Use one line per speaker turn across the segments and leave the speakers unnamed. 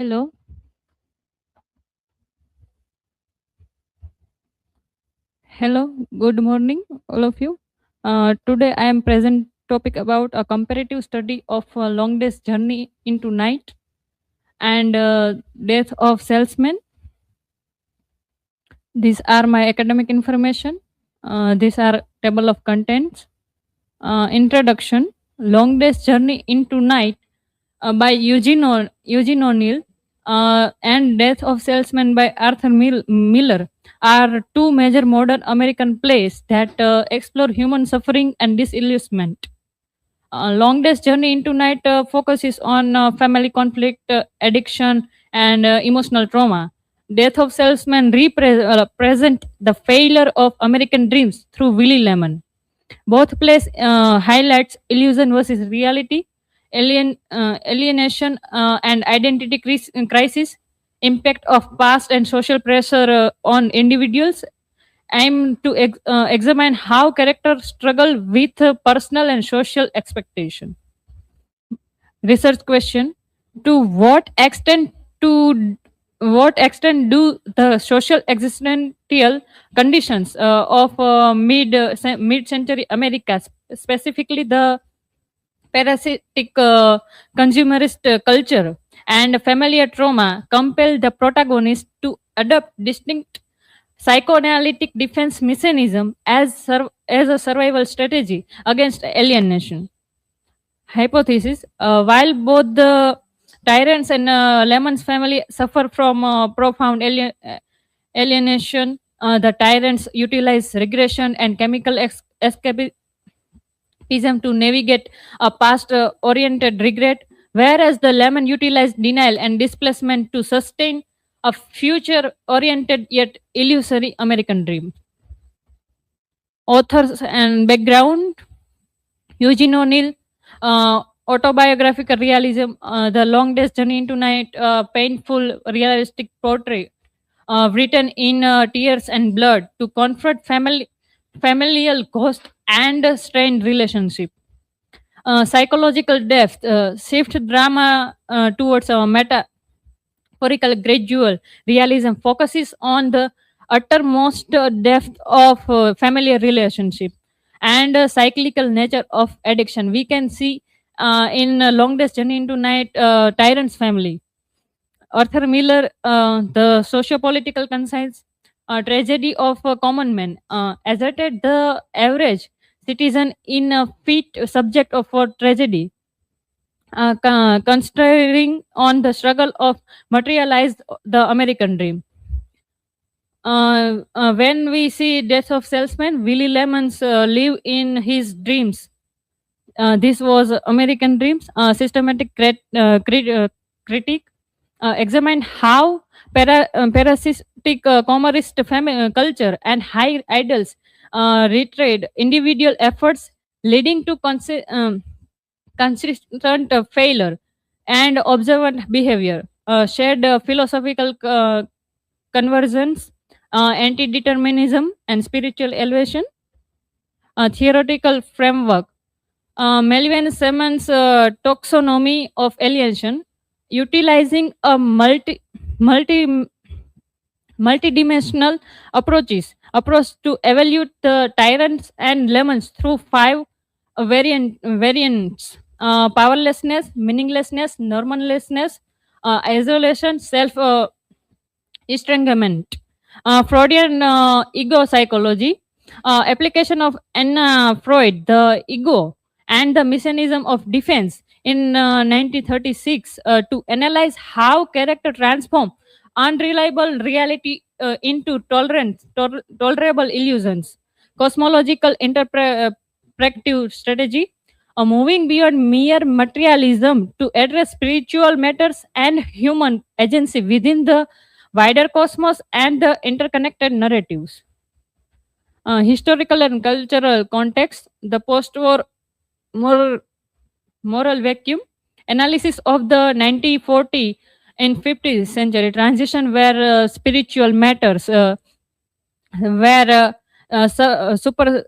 Hello. Hello. Good morning, all of you. Today I am present topic about a comparative study of a long day's journey into night and death of salesmen. These are my academic information. These are table of contents. Introduction: Long day's journey into night by Eugene O'Neill and Death of Salesman by Arthur Miller are two major modern American plays that explore human suffering and disillusionment. Long Day's Journey into Night focuses on family conflict, addiction, and emotional trauma. Death of Salesman represent the failure of American dreams through Willie Lemon. Both plays highlights illusion versus reality, alienation and identity crisis, impact of past and social pressure on individuals. Aim to examine how characters struggle with personal and social expectation. Research question: To what extent do the social existential conditions of mid-century America, specifically the parasitic consumerist culture and familiar trauma, compel the protagonist to adopt distinct psychoanalytic defense mechanism as a survival strategy against alienation? Hypothesis: While both the Tyrants and Lemon's family suffer from profound alienation, the Tyrants utilize regression and chemical escapism to navigate a past oriented regret, whereas the Lemon utilized denial and displacement to sustain a future oriented yet illusory American dream. Authors and background: Eugene O'Neill, autobiographical realism, The Long Day's Journey into Night, painful realistic portrait, written in tears and blood to confront familial ghost and strained relationship. Psychological depth, shift drama towards a metaphorical gradual realism focuses on the uttermost depth of familiar relationship and cyclical nature of addiction. We can see in Long Day's Journey into Night, Tyrant's family. Arthur Miller, the socio-political concerns, tragedy of a common man, asserted the average citizen in a fit subject of a tragedy, concentrating on the struggle of materialized the American dream. When we see Death of Salesman, Willie Lemons live in his dreams. This was American Dreams, systematic critique examined how parasitic commercialist culture and high idols retrade individual efforts, leading to consistent failure and observant behavior. Shared philosophical convergence, anti-determinism, and spiritual elevation. Theoretical framework: Melvin Simmons' taxonomy of alienation, utilizing a multi multidimensional approach to evaluate the tyrants and lemons through five variants: powerlessness, meaninglessness, normalness, isolation, self estrangement. Freudian ego psychology, application of Anna Freud, the ego and the mechanism of defense in 1936 to analyze how character transform unreliable reality into tolerable illusions. Cosmological interpretive strategy, moving beyond mere materialism to address spiritual matters and human agency within the wider cosmos and the interconnected narratives. Historical and cultural context, the post-war moral, moral vacuum, analysis of the 1940 and 50th century transition where spiritual matters were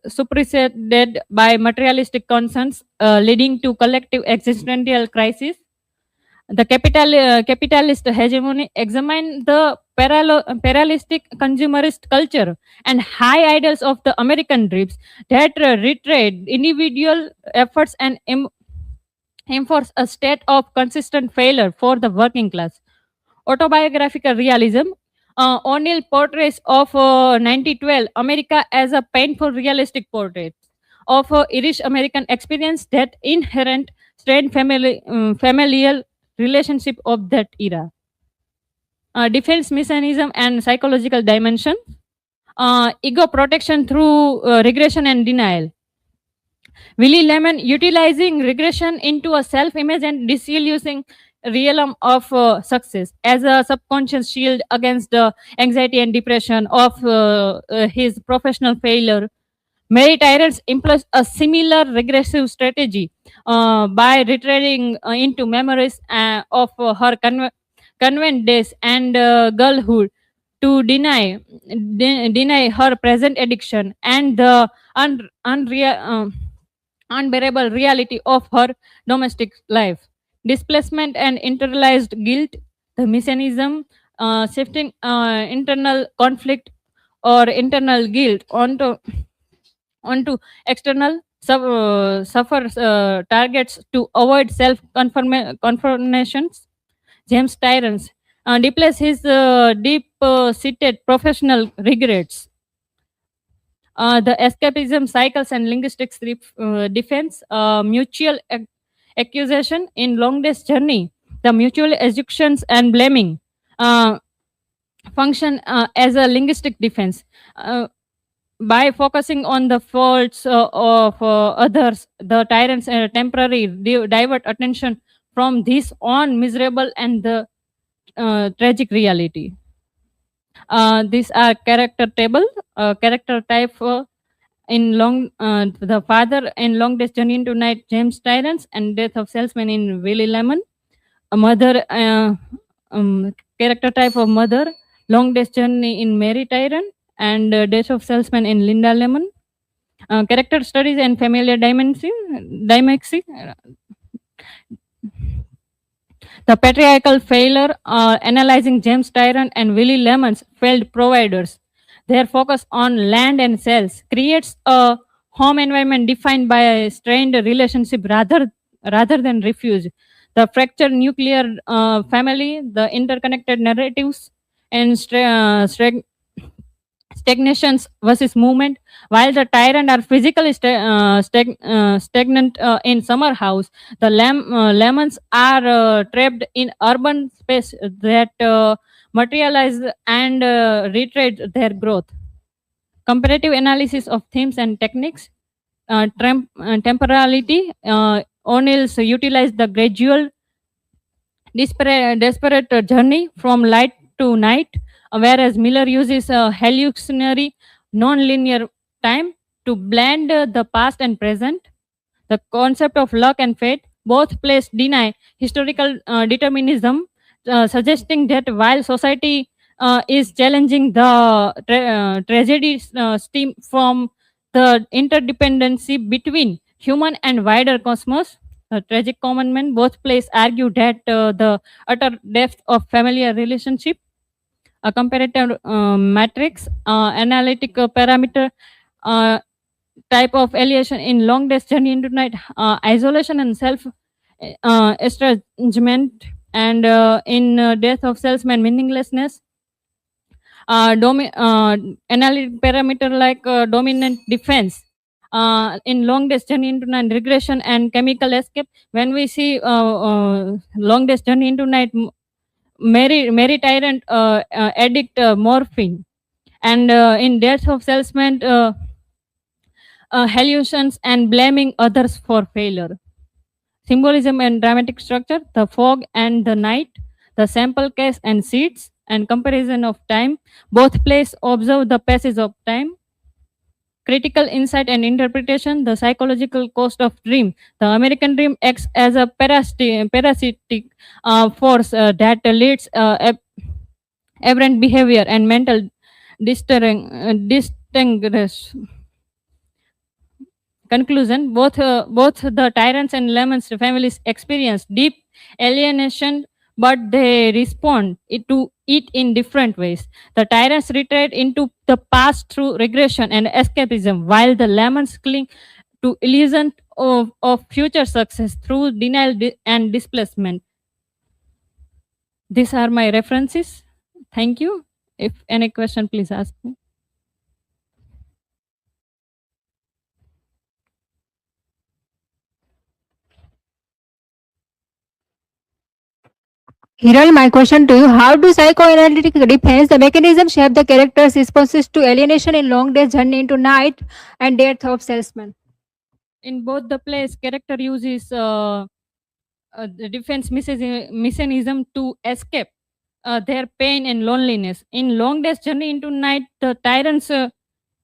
superseded by materialistic concerns, leading to collective existential crisis. The capitalist hegemony examine the parallelistic consumerist culture and high ideals of the American dreams that retrade individual efforts and enforce a state of consistent failure for the working class. Autobiographical realism. O'Neill portrays of 1912 America as a painful realistic portrait of Irish American experience that inherent strained familial relationship of that era. Defense mechanism and psychological dimension. Ego protection through regression and denial. Willie Lemon utilizing regression into a self-image and disillusioning realm of success as a subconscious shield against the anxiety and depression of his professional failure. Mary Tyrants employs a similar regressive strategy by retreading into memories of her convent days and girlhood to deny her present addiction and the unbearable reality of her domestic life. Displacement and internalized guilt, the mechanism shifting internal conflict or internal guilt onto external suffer targets to avoid self confirmations. James Tyrants displays his deep seated professional regrets. The escapism cycles and linguistics defense, mutual accusation in long day's journey, the mutual assumptions and blaming uh, function as a linguistic defense. By focusing on the faults of others, the tyrants temporarily divert attention from this on miserable and the tragic reality. These are character table, character type in long the father in Long Day's Journey into Night, James Tyrants, and Death of Salesman in Willie Lemon. A mother character type of mother, Long Day's Journey in Mary Tyrant, and Death of Salesman in Linda Lemon. Character studies and familiar dimension. The patriarchal failure, analyzing James Tyrant and Willie Lemon's failed providers. Their focus on land and sales creates a home environment defined by a strained relationship rather than refuge. The fractured nuclear family, the interconnected narratives, and stagnations versus movement. While the tyrant are physically stagnant in summer house, the lemons are trapped in urban space that materialize and retrade their growth. Comparative analysis of themes and techniques. Temporality. O'Neill's utilize the gradual desperate journey from light to night, whereas Miller uses a hallucinatory non-linear time to blend the past and present. The concept of luck and fate both place deny historical determinism, suggesting that while society is challenging the tragedy stem from the interdependency between human and wider cosmos. Tragic commandment both plays argue that the utter depth of familiar relationship, a comparative matrix, analytic parameter uh, type of alienation in Long Day's Journey into Night, isolation and self estrangement, and in Death of Salesman, meaninglessness. Analytic parameter like dominant defense. In Long Day's Journey into Night, regression and chemical escape. When we see Long Day's Journey into Night, Mary Tyrant addict morphine, and in Death of Salesman, hallucinations and blaming others for failure. Symbolism and dramatic structure, the fog and the night, the sample case and seeds, and comparison of time. Both plays observe the passage of time. Critical insight and interpretation, the psychological cost of dream. The American dream acts as a parasitic force that leads aberrant behavior and mental distinguish. Conclusion: both the tyrants and lemons families experience deep alienation, but they respond to it in different ways. The tyrants retreat into the past through regression and escapism, while the lemons cling to illusion of future success through denial and displacement. These are my references. Thank you. If any question, please ask me.
Hiral, my question to you: how do psychoanalytic defense the mechanism shape the character's responses to alienation in Long Day's Journey into Night and Death of Salesman?
In both the plays, character uses the defense mechanism to escape their pain and loneliness. In Long Day's Journey into Night, the tyrants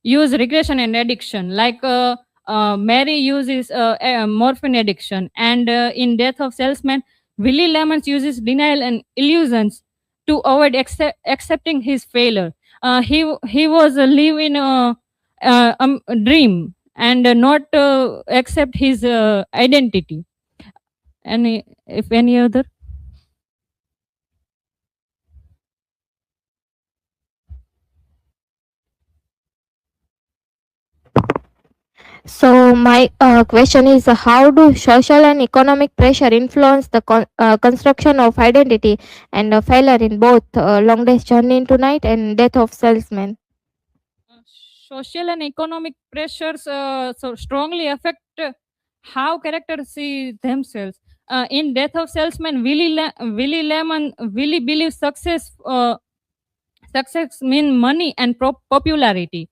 use regression and addiction, like Mary uses morphine addiction, and in Death of Salesman, Willie Lemons uses denial and illusions to avoid accepting his failure. He was live in a dream and not accept his identity. Any, if any other?
So my question is, how do social and economic pressure influence the construction of identity and failure in both Long Day's Journey into Night and Death of Salesman?
Social and economic pressures so strongly affect how characters see themselves. In Death of Salesman, Willie Lemon, Willie believes success means money and popularity.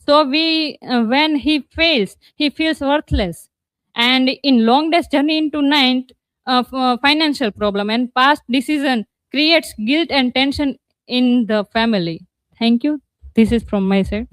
So when he fails, he feels worthless. And in Long Day's Journey into Night, financial problem and past decision creates guilt and tension in the family. Thank you. This is from my side.